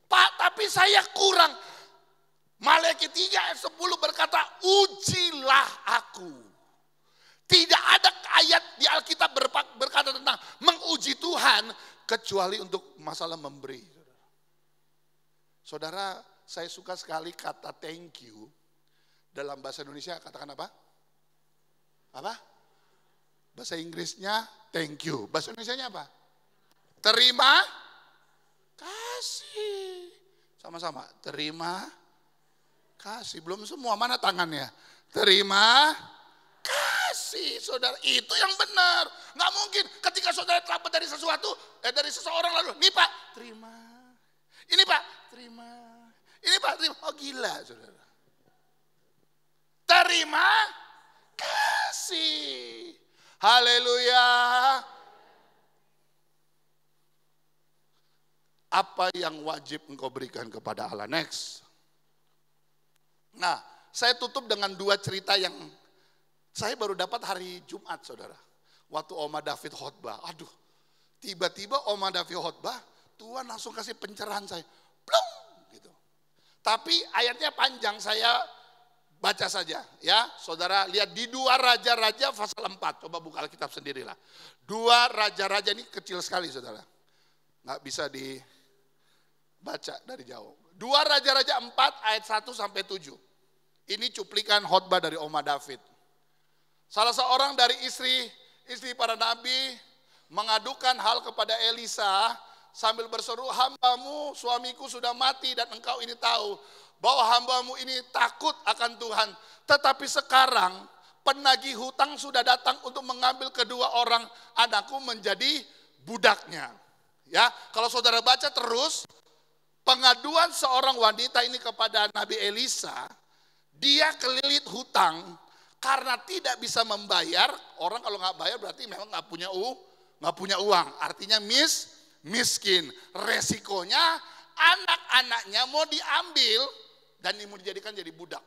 B: Pak, tapi saya kurang. Maleakhi 3 ayat 10 berkata, ujilah aku. Tidak ada ayat di Alkitab berkata tentang menguji Tuhan. kecuali untuk masalah memberi. Saudara, saya suka sekali kata thank you. Dalam bahasa Indonesia katakan apa? Apa? Bahasa Inggrisnya thank you. Bahasa Indonesianya apa? Terima kasih. Sama-sama, terima kasih. Belum semua, mana tangannya? Terima kasih, saudara. Itu yang benar. Nggak mungkin ketika saudara dapat dari sesuatu, dari seseorang lalu, nih Pak, terima. Ini Pak, terima. Ini Pak, terima. Oh gila, saudara. Terima kasih. Haleluya. Apa yang wajib engkau berikan kepada Allah? Next. Nah, saya tutup dengan 2 cerita yang saya baru dapat hari Jumat, saudara. Waktu Oma David khotbah. Aduh, tiba-tiba Oma David khotbah, Tuhan langsung kasih pencerahan saya. Plung, gitu. Tapi ayatnya panjang, saya baca saja. Ya, saudara lihat di 2 Raja-Raja pasal 4. Coba buka Alkitab sendirilah. 2 Raja-Raja ini kecil sekali, saudara. Nggak bisa dibaca dari jauh. 2 Raja-Raja 4 ayat 1 sampai 7. Ini cuplikan khotbah dari Oma David. Salah seorang dari istri para nabi mengadukan hal kepada Elisa sambil berseru, hambamu suamiku sudah mati dan engkau ini tahu bahwa hambamu ini takut akan Tuhan. Tetapi sekarang penagih hutang sudah datang untuk mengambil kedua orang anakku menjadi budaknya. Ya, kalau saudara baca terus, pengaduan seorang wanita ini kepada Nabi Elisa, dia kelilit hutang karena tidak bisa membayar. Orang kalau nggak bayar berarti memang nggak punya uang. Artinya miskin. Resikonya anak-anaknya mau diambil dan mau dijadikan jadi budak.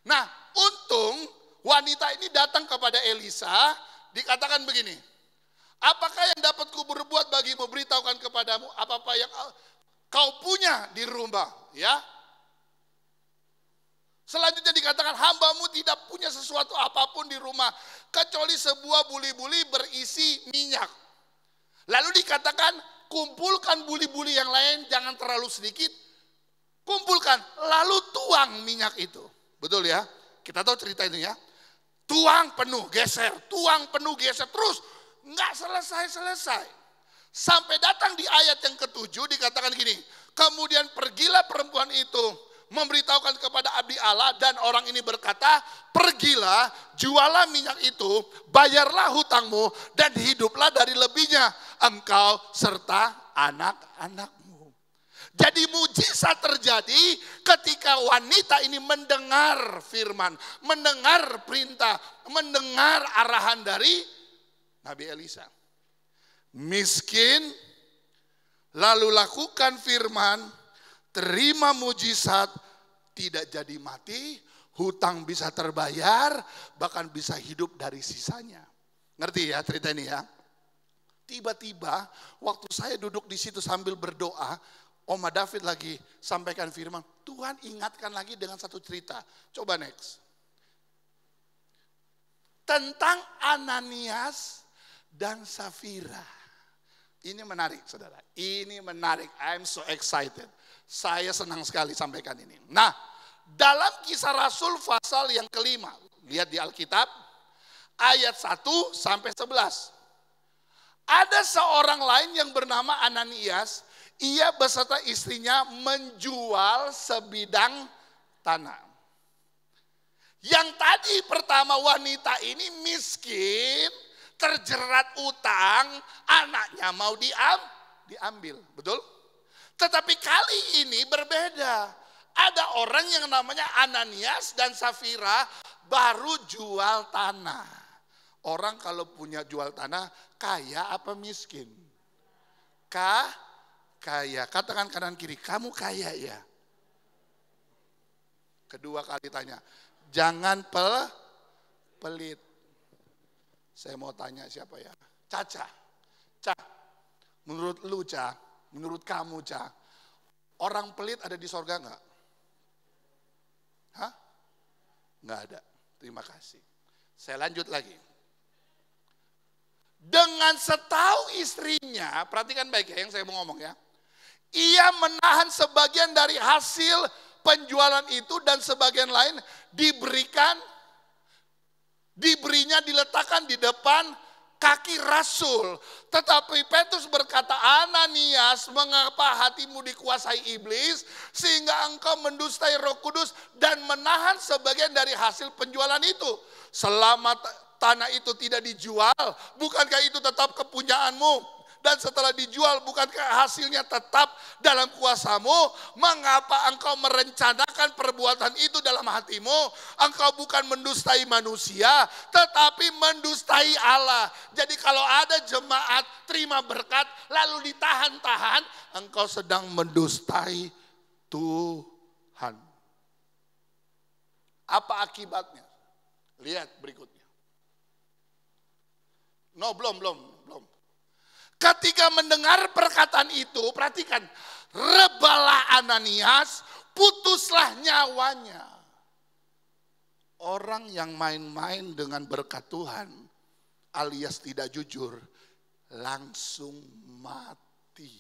B: Nah, untung wanita ini datang kepada Elisa, dikatakan begini, apakah yang dapat ku berbuat bagimu, beritahukan kepadamu apa-apa yang kau punya di rumah, ya. Selanjutnya dikatakan hambamu tidak punya sesuatu apapun di rumah kecuali sebuah buli-buli berisi minyak. Lalu dikatakan kumpulkan buli-buli yang lain, jangan terlalu sedikit, kumpulkan lalu tuang minyak itu. Betul ya? Kita tahu cerita ini ya. Tuang penuh geser, tuang penuh geser terus nggak selesai. Sampai datang di ayat yang ke-7 dikatakan gini, kemudian pergilah perempuan itu memberitahukan kepada abdi Allah dan orang ini berkata, pergilah, jualah minyak itu, bayarlah hutangmu dan hiduplah dari lebihnya engkau serta anak-anakmu. Jadi mujizat terjadi ketika wanita ini mendengar firman, mendengar perintah, mendengar arahan dari Nabi Elisa. Miskin, lalu lakukan firman, terima mujizat, tidak jadi mati, hutang bisa terbayar, bahkan bisa hidup dari sisanya. Ngerti ya cerita ini ya? Tiba-tiba waktu saya duduk di situ sambil berdoa, Oma David lagi sampaikan firman, Tuhan ingatkan lagi dengan satu cerita. Coba next. Tentang Ananias dan Safira. Ini menarik, saudara. Ini menarik. I'm so excited. Saya senang sekali sampaikan ini. Nah, dalam Kisah Rasul pasal yang ke-5. Lihat di Alkitab. Ayat 1 sampai 11. Ada seorang lain yang bernama Ananias. Ia beserta istrinya menjual sebidang tanah. Yang tadi pertama wanita ini miskin, terjerat utang, anaknya mau diambil, betul? Tetapi kali ini berbeda. Ada orang yang namanya Ananias dan Safira baru jual tanah. Orang kalau punya jual tanah, kaya apa miskin? Kaya. Katakan kanan kiri, kamu kaya ya? Kedua kali tanya, jangan pelit. Saya mau tanya siapa ya? Caca. Menurut lu Ca, menurut kamu Ca, orang pelit ada di sorga enggak? Hah? Enggak ada. Terima kasih. Saya lanjut lagi. Dengan setahu istrinya, perhatikan baik ya yang saya mau ngomong ya. Ia menahan sebagian dari hasil penjualan itu dan sebagian lain diberinya diletakkan di depan kaki Rasul. Tetapi Petrus berkata, Ananias, mengapa hatimu dikuasai iblis sehingga engkau mendustai Roh Kudus dan menahan sebagian dari hasil penjualan itu? Selama tanah itu tidak dijual, bukankah itu tetap kepunyaanmu? Dan setelah dijual, bukankah hasilnya tetap dalam kuasamu? Mengapa engkau merencanakan perbuatan itu dalam hatimu? Engkau bukan mendustai manusia, tetapi mendustai Allah. Jadi kalau ada jemaat terima berkat, lalu ditahan-tahan, engkau sedang mendustai Tuhan. Apa akibatnya? Lihat berikutnya. No, belum. Ketika mendengar perkataan itu, perhatikan, rebalah Ananias, putuslah nyawanya. Orang yang main-main dengan berkat Tuhan, alias tidak jujur, langsung mati.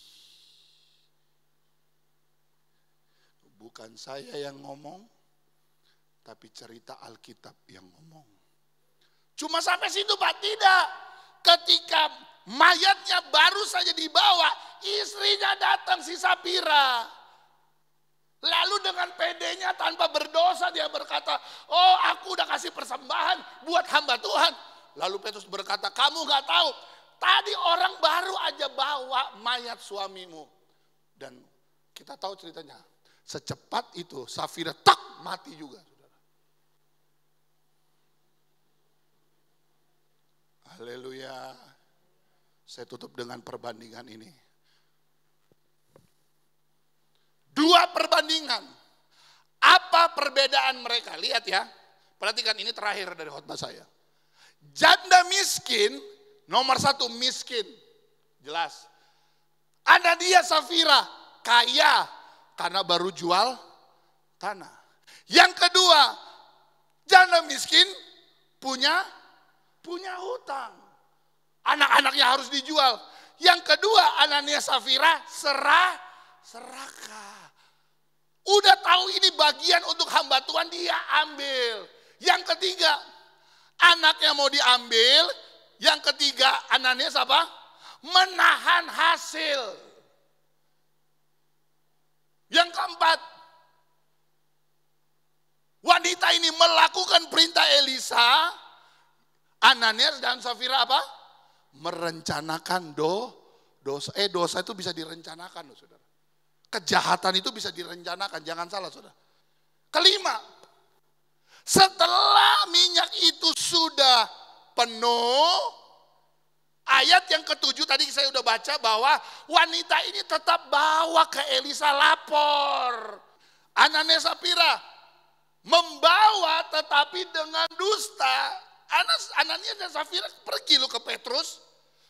B: Bukan saya yang ngomong, tapi cerita Alkitab yang ngomong. Cuma sampai situ Pak, tidak. Ketika mayatnya baru saja dibawa, istrinya datang si Safira. Lalu dengan pedenya tanpa berdosa dia berkata, oh aku udah kasih persembahan buat hamba Tuhan. Lalu Petrus berkata, kamu gak tahu, tadi orang baru aja bawa mayat suamimu. Dan kita tahu ceritanya, secepat itu Safira tak mati juga. Haleluya. Saya tutup dengan perbandingan ini. Dua perbandingan. Apa perbedaan mereka? Lihat ya. Perhatikan, ini terakhir dari khotbah saya. Janda miskin, nomor satu miskin. Jelas. Ananias Safira kaya karena baru jual tanah. Yang kedua, janda miskin punya hutang. Anak-anaknya harus dijual. Yang kedua, Ananias Safira serakah. Udah tahu ini bagian untuk hamba Tuhan, dia ambil. Yang ketiga, anaknya mau diambil. Yang ketiga, Ananias apa? Menahan hasil. Yang keempat, wanita ini melakukan perintah Elisa. Ananias dan Safira apa? Merencanakan dosa. Dosa itu bisa direncanakan loh saudara. Kejahatan itu bisa direncanakan, jangan salah saudara. Kelima, setelah minyak itu sudah penuh, ayat yang ketujuh tadi saya udah baca bahwa wanita ini tetap bawa ke Elisa lapor. Ananias Safira membawa tetapi dengan dusta. Ananias dan Safira pergi lo ke Petrus,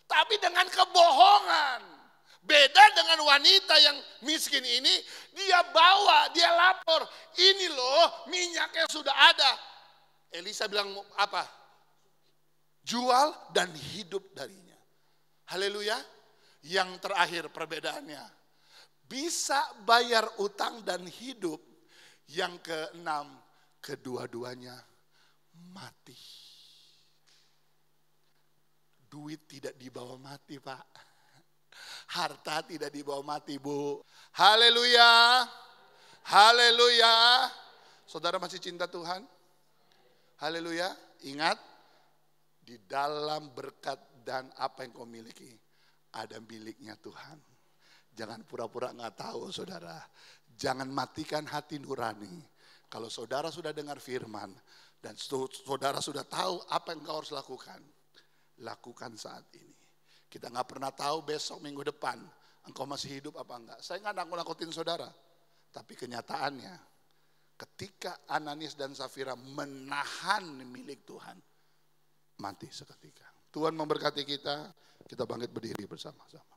B: tapi dengan kebohongan. Beda dengan wanita yang miskin ini, dia bawa, dia lapor. Ini loh minyaknya sudah ada. Elisa bilang apa? Jual dan hidup darinya. Haleluya. Yang terakhir perbedaannya. Bisa bayar utang dan hidup. Yang keenam, kedua-duanya mati. Duit tidak dibawa mati Pak. Harta tidak dibawa mati Bu. Haleluya. Haleluya. Saudara masih cinta Tuhan? Haleluya. Ingat, di dalam berkat dan apa yang kau miliki, ada miliknya Tuhan. Jangan pura-pura gak tahu saudara. Jangan matikan hati nurani. Kalau saudara sudah dengar firman, dan saudara sudah tahu apa yang kau harus lakukan, lakukan saat ini. Kita gak pernah tahu besok minggu depan engkau masih hidup apa enggak. Saya gak nakut-nakutin saudara. Tapi kenyataannya ketika Ananias dan Safira menahan milik Tuhan, mati seketika. Tuhan memberkati kita bangkit berdiri bersama-sama.